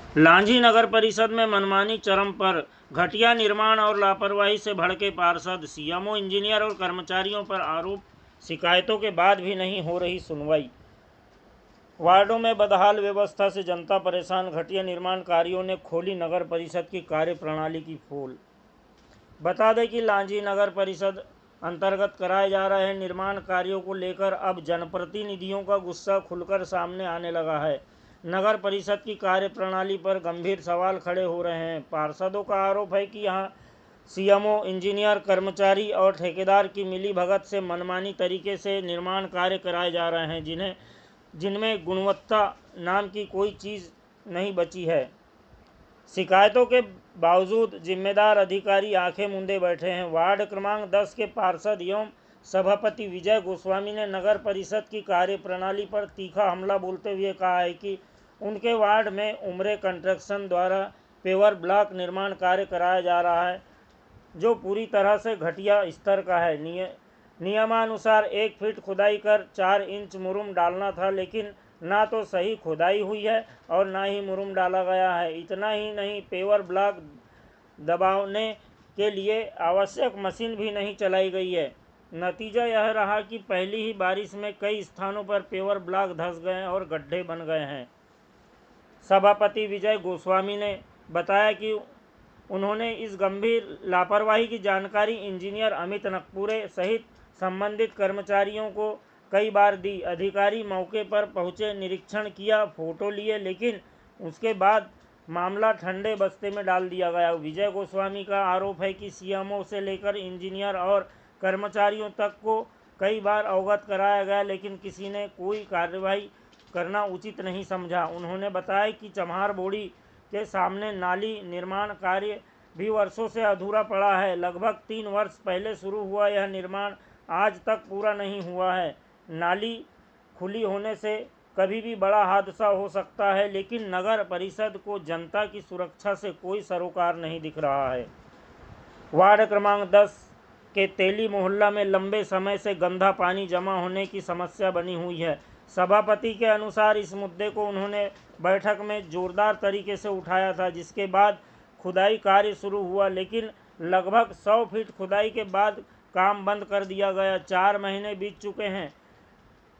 लांजी नगर परिषद में मनमानी चरम पर, घटिया निर्माण और लापरवाही से भड़के पार्षद, सीएमओ, इंजीनियर और कर्मचारियों पर आरोप, शिकायतों के बाद भी नहीं हो रही सुनवाई। वार्डों में बदहाल व्यवस्था से जनता परेशान, घटिया निर्माण कार्यों ने खोली नगर परिषद की कार्यप्रणाली की पोल। बता दें कि लांजी नगर परिषद अंतर्गत कराए जा रहे निर्माण कार्यों को लेकर अब जनप्रतिनिधियों का गुस्सा खुलकर सामने आने लगा है। नगर परिषद की कार्यप्रणाली पर गंभीर सवाल खड़े हो रहे हैं। पार्षदों का आरोप है कि यहाँ सीएमओ, इंजीनियर, कर्मचारी और ठेकेदार की मिलीभगत से मनमानी तरीके से निर्माण कार्य कराए जा रहे हैं, जिनमें गुणवत्ता नाम की कोई चीज़ नहीं बची है। शिकायतों के बावजूद जिम्मेदार अधिकारी आंखें मूंदे बैठे हैं। वार्ड क्रमांक 10 के पार्षद एवं सभापति विजय गोस्वामी ने नगर परिषद की कार्यप्रणाली पर तीखा हमला बोलते हुए कहा है कि उनके वार्ड में उमरे कंस्ट्रक्शन द्वारा पेवर ब्लॉक निर्माण कार्य कराया जा रहा है, जो पूरी तरह से घटिया स्तर का है। नियमानुसार 1 फीट खुदाई कर 4 इंच मुरुम डालना था, लेकिन ना तो सही खुदाई हुई है और ना ही मुरुम डाला गया है। इतना ही नहीं, पेवर ब्लॉक दबाने के लिए आवश्यक मशीन भी नहीं चलाई गई है। नतीजा यह रहा कि पहली ही बारिश में कई स्थानों पर पेवर ब्लॉक धंस गए और गड्ढे बन गए हैं। सभापति विजय गोस्वामी ने बताया कि उन्होंने इस गंभीर लापरवाही की जानकारी इंजीनियर अमित नकपुरे सहित संबंधित कर्मचारियों को कई बार दी। अधिकारी मौके पर पहुंचे, निरीक्षण किया, फोटो लिए, लेकिन उसके बाद मामला ठंडे बस्ते में डाल दिया गया। विजय गोस्वामी का आरोप है कि सीएमओ से लेकर इंजीनियर और कर्मचारियों तक को कई बार अवगत कराया गया, लेकिन किसी ने कोई कार्रवाई करना उचित नहीं समझा। उन्होंने बताया कि चम्हार बोड़ी के सामने नाली निर्माण कार्य भी वर्षों से अधूरा पड़ा है। लगभग 3 वर्ष पहले शुरू हुआ यह निर्माण आज तक पूरा नहीं हुआ है। नाली खुली होने से कभी भी बड़ा हादसा हो सकता है, लेकिन नगर परिषद को जनता की सुरक्षा से कोई सरोकार नहीं दिख रहा है। वार्ड क्रमांक 10 के तेली मोहल्ला में लंबे समय से गंदा पानी जमा होने की समस्या बनी हुई है। सभापति के अनुसार इस मुद्दे को उन्होंने बैठक में जोरदार तरीके से उठाया था, जिसके बाद खुदाई कार्य शुरू हुआ, लेकिन लगभग 100 फीट खुदाई के बाद काम बंद कर दिया गया। 4 महीने बीत चुके हैं,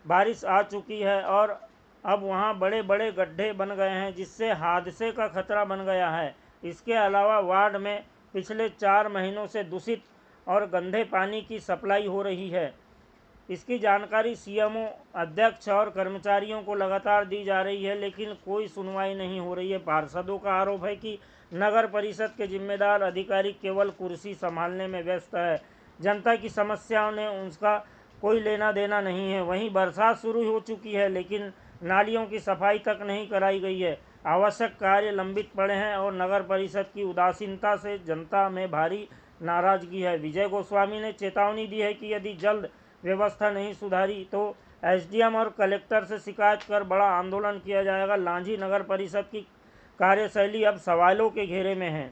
बारिश आ चुकी है और अब वहां बड़े बड़े गड्ढे बन गए हैं, जिससे हादसे का खतरा बन गया है। इसके अलावा वार्ड में पिछले 4 महीनों से दूषित और गंदे पानी की सप्लाई हो रही है। इसकी जानकारी सीएमओ, अध्यक्ष और कर्मचारियों को लगातार दी जा रही है, लेकिन कोई सुनवाई नहीं हो रही है। पार्षदों का आरोप है कि नगर परिषद के जिम्मेदार अधिकारी केवल कुर्सी संभालने में व्यस्त है, जनता की समस्याओं ने उसका कोई लेना देना नहीं है। वहीं बरसात शुरू हो चुकी है, लेकिन नालियों की सफाई तक नहीं कराई गई है। आवश्यक कार्य लंबित पड़े हैं और नगर परिषद की उदासीनता से जनता में भारी नाराजगी है। विजय गोस्वामी ने चेतावनी दी है कि यदि जल्द व्यवस्था नहीं सुधारी तो एसडीएम और कलेक्टर से शिकायत कर बड़ा आंदोलन किया जाएगा। लांजी नगर परिषद की कार्यशैली अब सवालों के घेरे में है।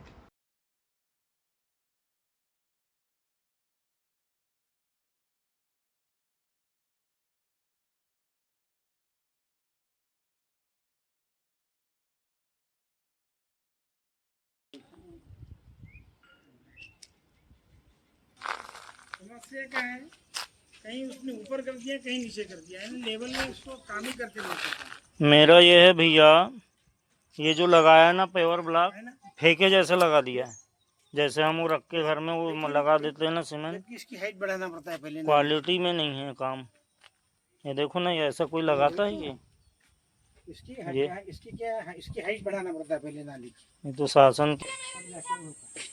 समस्या क्या है, कहीं उसने ऊपर कर दिया, कहीं नीचे कर दिया, यानी लेवल में उसको काम ही करके नहीं करता। मेरा ये है भैया, ये जो लगाया है ना पेवर ब्लॉक, है ना, फेंके जैसे लगा दिया है, जैसे हम वो रख के घर में वो लगा देते हैं ना सीमेंट। जबकि इसकी हाइट बढ़ाना पड़ता है पहले ना। क्वालिटी में नहीं है काम। ये देखो ना, ये ऐसा कोई लगाता है ये? इसकी ये इसकी क्या है, इसकी हाइट बढ़ाना पड़ता है पहले नाली की। ये तो शासन तब जाके वो होता है।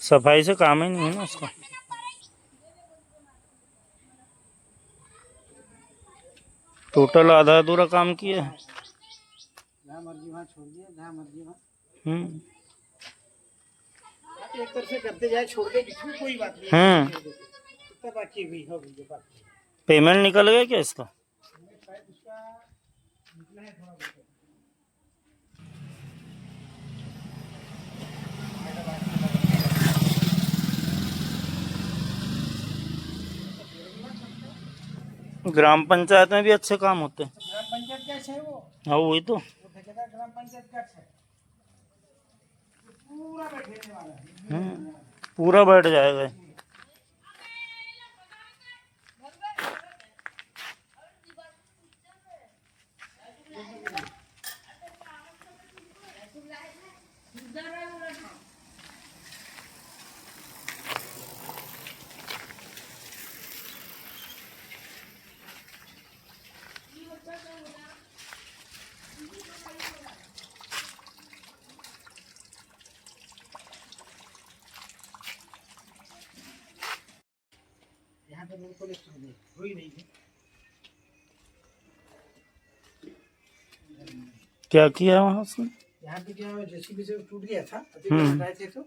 सफाई से काम ही नहीं है ना उसका। टोटल आधा अधूरा काम किया है। जहाँ मर्जी वहाँ छोड़ दिया, जहाँ मर्जी वहाँ। एक तरफ से करते जाए, छोड़ दे बीच में, कोई बात नहीं। कितना बाकी हुई हो गई है बाकी। पेमेंट निकल गया क्या इसका? शायद उसका निकला है थोड़ा बहुत। ग्राम पंचायत में भी अच्छे काम होते हैं। ग्राम पंचायत कैसे है वो? हाँ वही तो। ठेकेदार ग्राम ग्राम पंचायत कक्ष है, पूरा बैठने वाला है। पूरा बैठ जाएगा। यहाँ पे बिल्कुल हो ही नहीं है। क्या किया वहाँ से? यहाँ पे क्या हुआ, जेसीबी से टूट गया था, अभी हटाए थे तो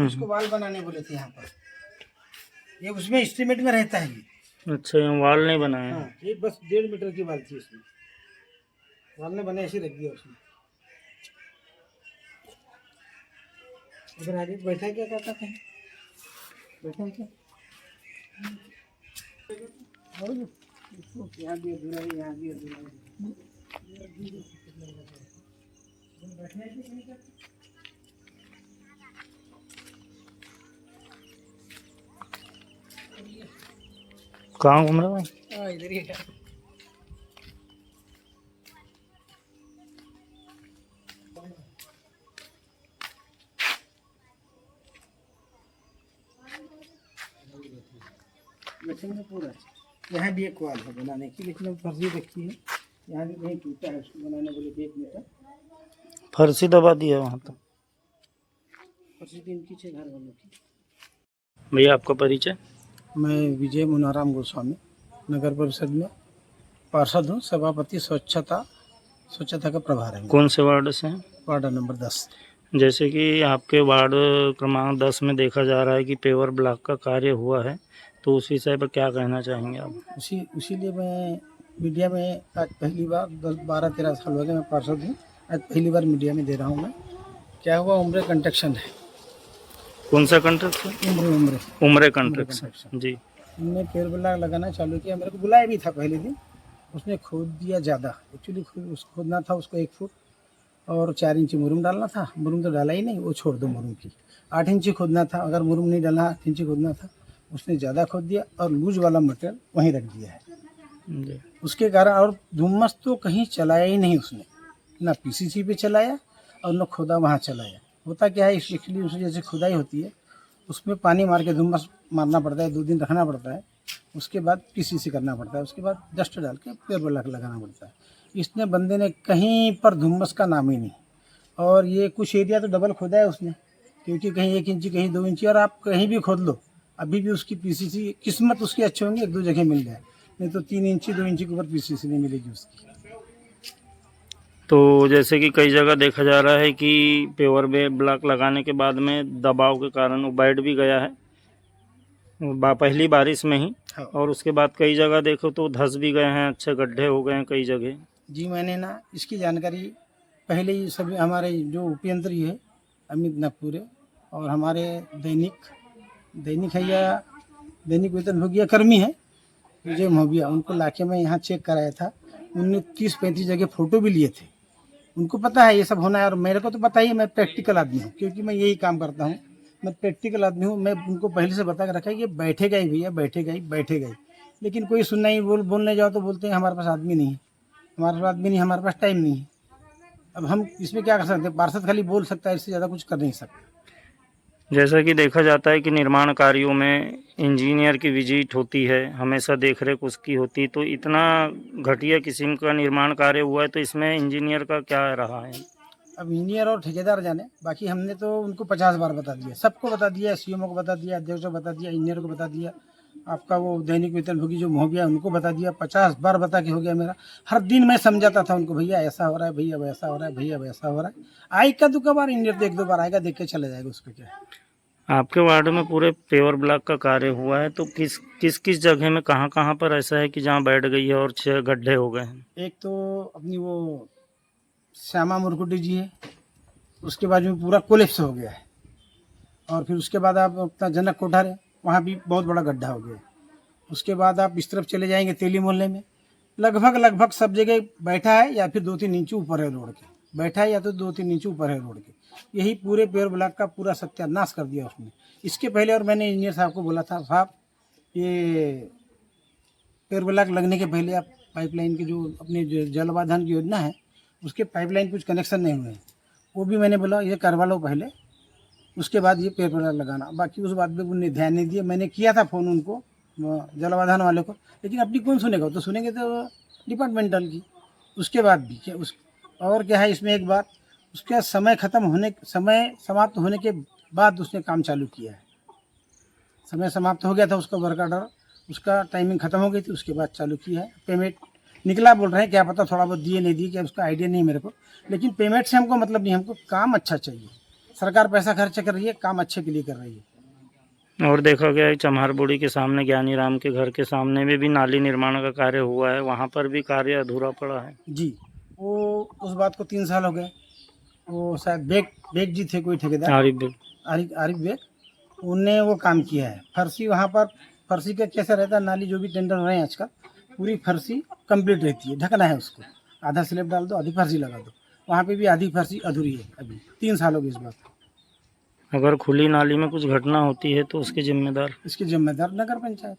उसको वाल बनाने बोले थे यहाँ पर। ये उसमें एस्टीमेट में रहता है ये। अच्छा, यहाँ वाल नहीं बनाया? हाँ, ये बस 1.5 मीटर की वाल थी उसमें, वाल ने बने ऐसे रख दिया उसमें। उधर आगे बैठा क्या करता था, बैठा क्या यहाँ भी अधूरा है, यहाँ भी अधूरा है। कहाँ घूम रहा है? हाँ, इधर ही है। बैठेंगे पूरा। यहाँ भी एक वाल है बनाने की, लेकिन अब फर्जी रखी है, यहाँ भी कहीं टूटा है, उसको बनाने बोले 1 मीटर फर्शी दबा दिया वहाँ तो। फर्जी 3 की 6 घर वालों की। भैया आपका परिचय? मैं विजय मुनाराम गोस्वामी, नगर परिषद में पार्षद हूँ, सभापति स्वच्छता का प्रभार है। कौन से वार्ड से हैं? Ward number 10। जैसे कि आपके वार्ड क्रमांक 10 में देखा जा रहा है कि पेवर ब्लॉक का कार्य हुआ है, तो उस विषय पर क्या कहना चाहेंगे आप? इसीलिए मैं मीडिया में आज पहली बार 10-12-13 साल हो गए मैं पार्षद हूँ, आज पहली बार मीडिया में दे रहा हूँ मैं। क्या हुआ, उम्र कंस्ट्रक्शन है। कौन सा कंस्ट्रक्शन? उम्र कंस्ट्रक्शन जी। हमने पेड़ ब्लॉक लगाना चालू किया, मेरे को बुलाया भी था पहले दिन, उसने खोद दिया ज़्यादा। एक्चुअली खोदना था उसको 1 फुट और 4 इंची मुरुम डालना था, मुरुम तो डाला ही नहीं, वो छोड़ दो मुरुम की। 8 इंची खोदना था, अगर मुरुम नहीं डालना 8 इंची खोदना था, उसने ज़्यादा खोद दिया और लूज वाला मटेरियल वहीं रख दिया है। उसके कारण और धुम्मस तो कहीं चलाया ही नहीं उसने, ना पीसीसी पे चलाया और न खोदा वहाँ चलाया। होता क्या है, एक्चुअली उसमें जैसे खुदाई होती है उसमें पानी मार के धुम्मस मारना पड़ता है, 2 दिन रखना पड़ता है, उसके बाद पीसीसी करना पड़ता है, उसके बाद डस्ट डाल के पेड़ ब्लॉक लगाना पड़ता है। इसने बंदे ने कहीं पर धुम्मस का नाम ही नहीं। और ये कुछ एरिया तो डबल खोदा है उसने, क्योंकि कहीं 1 इंची कहीं 2 इंची, और आप कहीं भी खोद लो अभी भी उसकी पीसीसी, किस्मत उसकी अच्छी होंगी 1-2 जगह मिल जाए, नहीं तो 3 इंची 2 इंची के ऊपर पीसीसी नहीं मिलेगी उसकी। तो जैसे कि कई जगह देखा जा रहा है कि पेवर ब्लॉक लगाने के बाद में दबाव के कारण वो बैठ भी गया है पहली बारिश में ही। हाँ। और उसके बाद कई जगह देखो तो धंस भी गए हैं, अच्छे गड्ढे हो गए हैं कई जगह। जी, मैंने ना इसकी जानकारी पहले ही सभी हमारे जो उपयंत्री है अमित नागपुरे और हमारे दैनिक है या दैनिक वेतन भोगिया कर्मी है विजय मोहबिया, उनको लाके मैं यहाँ चेक कराया था। उनने 30-35 जगह फ़ोटो भी लिए थे, उनको पता है ये सब होना है। और मेरे को तो पता ही है, मैं प्रैक्टिकल आदमी हूँ, क्योंकि मैं यही काम करता हूँ, मैं प्रैक्टिकल आदमी हूँ। मैं उनको पहले से बता के रखा है कि बैठेगा ही भैया, बैठेगा ही। लेकिन कोई सुनना ही, बोलने जाओ तो बोलते हैं हमारे पास आदमी नहीं है, हमारे पास टाइम नहीं है। अब हम इसमें क्या कर सकते हैं, पार्षद खाली बोल सकता है, इससे ज़्यादा कुछ कर नहीं सकता। जैसा कि देखा जाता है कि निर्माण कार्यों में इंजीनियर की विजिट होती है, हमेशा देखरेख उसकी होती है, तो इतना घटिया किस्म का निर्माण कार्य हुआ है तो इसमें इंजीनियर का क्या रहा है? अब इंजीनियर और ठेकेदार जाने, बाकी हमने तो उनको 50 बार बता दिया, सबको बता दिया, सीएमओ को बता दिया, अध्यक्ष को बता दिया, इंजीनियर को बता दिया, आपका वो दैनिक वेतन भोगी जो मोहबिया उनको बता दिया। 50 बार बता के हो गया मेरा। हर दिन मैं समझाता था उनको, भैया ऐसा हो रहा है, भैया वैसा हो रहा है, भैया वैसा हो रहा है। आई का 2 बार इंजीनियर तो 1-2 बार आएगा, देख के चला जाएगा, उसको क्या है। आपके वार्ड में पूरे पेवर ब्लॉक का कार्य हुआ है, तो किस जगह में कहाँ पर ऐसा है कि जहाँ बैठ गई है और 6 गड्ढे हो गए हैं? एक तो अपनी वो श्यामा मुरकुटी जी है, उसके बाद में पूरा कोलेप्स हो गया है। और फिर उसके बाद आप अपना जनक कोठार है, वहाँ भी बहुत बड़ा गड्ढा हो गया। उसके बाद आप इस तरफ चले जाएंगे तेली मोहल्ले में, लगभग सब जगह बैठा है या फिर 2-3 इंच ऊपर है रोड के, बैठा है या तो 2-3 इंच ऊपर है रोड के। यही पूरे पेड़ ब्लॉक का पूरा सत्यानाश कर दिया उसने। इसके पहले और मैंने इंजीनियर साहब को बोला था, साहब ये पेड़ ब्लॉक लगने के पहले आप पाइपलाइन के जो अपने जो जलवाधन की योजना है उसके पाइपलाइन कुछ कनेक्शन नहीं हुए हैं, वो भी मैंने बोला ये करवा लो पहले, उसके बाद ये पेड़ ब्लॉक लगाना। बाकी उस बात पे उन्हें ध्यान नहीं दिया। मैंने किया था फ़ोन उनको जलवाधन वाले को, लेकिन अपनी कौन सुनेगा, तो सुनेंगे तो डिपार्टमेंटल की। उसके बाद भी क्या उस और क्या है इसमें एक बात, उसका समय समाप्त होने के बाद उसने काम चालू किया है। समय समाप्त हो गया था उसका वर्क ऑर्डर, उसका टाइमिंग ख़त्म हो गई थी, उसके बाद चालू किया है। पेमेंट निकला बोल रहे हैं, क्या पता थोड़ा बहुत दिए नहीं दिए, क्या उसका आइडिया नहीं मेरे को, लेकिन पेमेंट से हमको मतलब नहीं, हमको काम अच्छा चाहिए। सरकार पैसा खर्च कर रही है, काम अच्छे के लिए कर रही है। और देखा गया है चम्हारबोड़ी के सामने ज्ञानी राम के घर के सामने में भी नाली निर्माण का कार्य हुआ है, वहाँ पर भी कार्य अधूरा पड़ा है। जी, वो उस बात को 3 साल हो गए। वो शायद बेग जी थे कोई ठेकेदार, आरिफ बेग, उनने वो काम किया है। फर्शी वहाँ पर, फर्शी का कैसा रहता है, नाली जो भी टेंडर हो रहे हैं आजकल, पूरी फर्शी कंप्लीट रहती है, ढकना है उसको, आधा स्लैब डाल दो, आधी फर्शी लगा दो। वहाँ पे भी आधी फर्शी अधूरी है अभी, 3 साल हो गए इस बात को। अगर खुली नाली में कुछ घटना होती है तो उसके जिम्मेदार, इसके जिम्मेदार नगर पंचायत,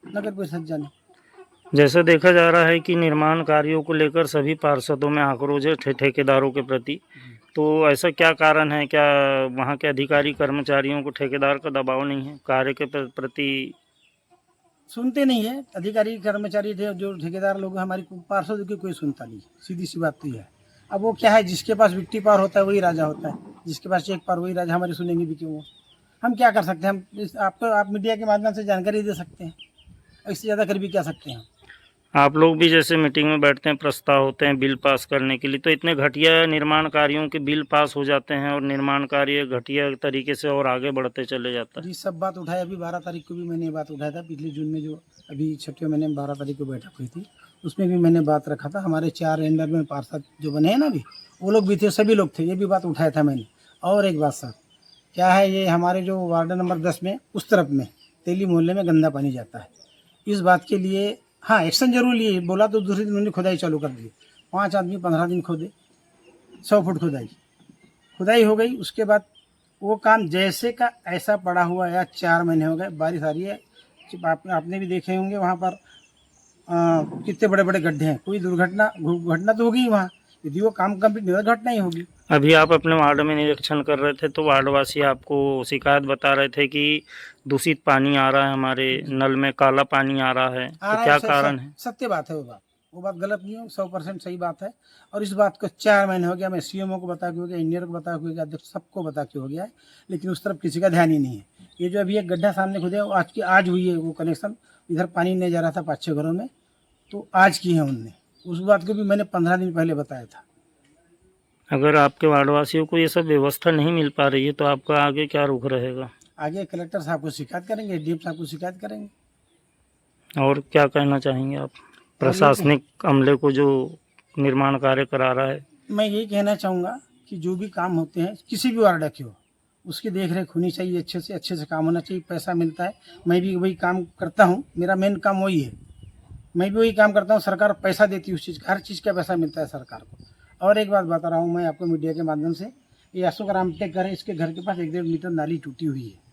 नगर परिषद जाने। जैसे देखा जा रहा है कि निर्माण कार्यों को लेकर सभी पार्षदों में आक्रोश है ठेकेदारों के प्रति, तो ऐसा क्या कारण है? क्या वहाँ के अधिकारी कर्मचारियों को ठेकेदार का दबाव नहीं है कार्य के प्रति? सुनते नहीं है अधिकारी कर्मचारी थे जो ठेकेदार लोग, हमारी पार्षद की कोई सुनता नहीं, सीधी सी बात तो यह है। अब वो क्या है, जिसके पास विक्टी पावर होता है वही राजा होता है, जिसके पास चेक पावर वही राजा। हमारी सुनेंगे भी क्यों? हम क्या कर सकते हैं? हम आपको आप मीडिया के माध्यम से जानकारी दे सकते हैं, इससे ज़्यादा कर भी क्या सकते हैं? आप लोग भी जैसे मीटिंग में बैठते हैं, प्रस्ताव होते हैं बिल पास करने के लिए, तो इतने घटिया निर्माण कार्यों के बिल पास हो जाते हैं और निर्माण कार्य घटिया तरीके से और आगे बढ़ते चले जाता है। जी, सब बात उठाया। अभी 12 तारीख को भी मैंने ये बात उठाया था, पिछले जून में जो अभी 6 महीने में 12 तारीख को बैठक हुई थी, उसमें भी मैंने बात रखा था। हमारे 4 अंडर में पार्षद जो बने हैं ना अभी, वो लोग भी थे, सभी लोग थे, ये भी बात उठाया था मैंने। और एक बात सर, क्या है, ये हमारे जो वार्ड नंबर 10 में उस तरफ में तेली मोहल्ले में गंदा पानी जाता है। इस बात के लिए हाँ एक्शन जरूर लिए, बोला तो दूसरे दिन उन्होंने खुदाई चालू कर दी। 5 आदमी 15 दिन खोदे, 100 फुट खुदाई हो गई। उसके बाद वो काम जैसे का ऐसा पड़ा हुआ है। 4 महीने हो गए, बारिश आ रही है, आपने भी देखे होंगे वहाँ पर कितने बड़े बड़े गड्ढे हैं। कोई घटना तो होगी वहाँ, यदि वो काम कंप्लीट नहीं होगा घटना ही होगी। अभी आप अपने वार्ड में निरीक्षण कर रहे थे तो वार्डवासी आपको शिकायत बता रहे थे कि दूषित पानी आ रहा है, हमारे नल में काला पानी आ रहा है, तो क्या कारण है? सत्य बात है वो बात गलत नहीं है, 100% सही बात है। और इस बात को 4 महीने हो गया, मैं सीएमओ को बता के हो गया, इंजीनियर को बता के हो गया, अध्यक्ष सबको बता के हो गया है, लेकिन उस तरफ किसी का ध्यान ही नहीं है। ये जो अभी एक गड्ढा सामने खुदे आज हुई है वो कनेक्शन, इधर पानी नहीं जा रहा था 5-6 घरों में, तो आज की है उनने। उस बात को भी मैंने 15 दिन पहले बताया था। अगर आपके वार्डवासियों को ये सब व्यवस्था नहीं मिल पा रही है तो आपका आगे क्या रुख रहेगा? आगे कलेक्टर साहब को शिकायत करेंगे, डीएम साहब को शिकायत करेंगे। और क्या कहना चाहेंगे आप प्रशासनिक अमले को जो निर्माण कार्य करा रहा है? मैं यही कहना चाहूँगा कि जो भी काम होते हैं किसी भी वार्ड की हो, उसकी देख रेख होनी चाहिए, अच्छे से काम होना चाहिए। पैसा मिलता है, मैं भी वही काम करता हूँ, मेरा मेन काम वही है, मैं भी वही काम करता हूँ। सरकार पैसा देती है उस चीज़ का, हर चीज़ का पैसा मिलता है सरकार को। और एक बात बता रहा हूँ मैं आपको मीडिया के माध्यम से, ये अशोक रामटेक घर है, इसके घर के पास 1-1.5 मीटर नाली टूटी हुई है।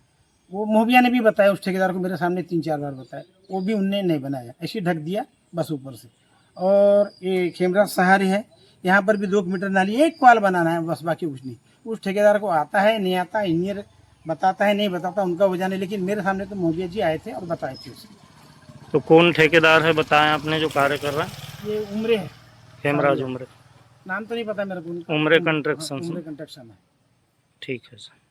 वो मोहबिया ने भी बताया उस ठेकेदार को, मेरे सामने 3-4 बार बताया, वो भी उनने नहीं बनाया, ऐसे ढक दिया बस ऊपर से। और ये खेमराज सहारे है, यहाँ पर भी 2 मीटर नाली, एक कॉल बनाना है बस, बाकी कुछ नहीं। उस ठेकेदार को आता है नहीं आता, इंजीनियर बताता है नहीं बताता, उनका वो जाने, लेकिन मेरे सामने तो मोहबिया जी आए थे और बताए थे उसे। तो कौन ठेकेदार है बताएं आपने जो कार्य कर रहा है? ये उम्रे है, हेमराज उम्रे, नाम तो नहीं पता मेरे को। उम्रे कंस्ट्रक्शन है। ठीक है सर।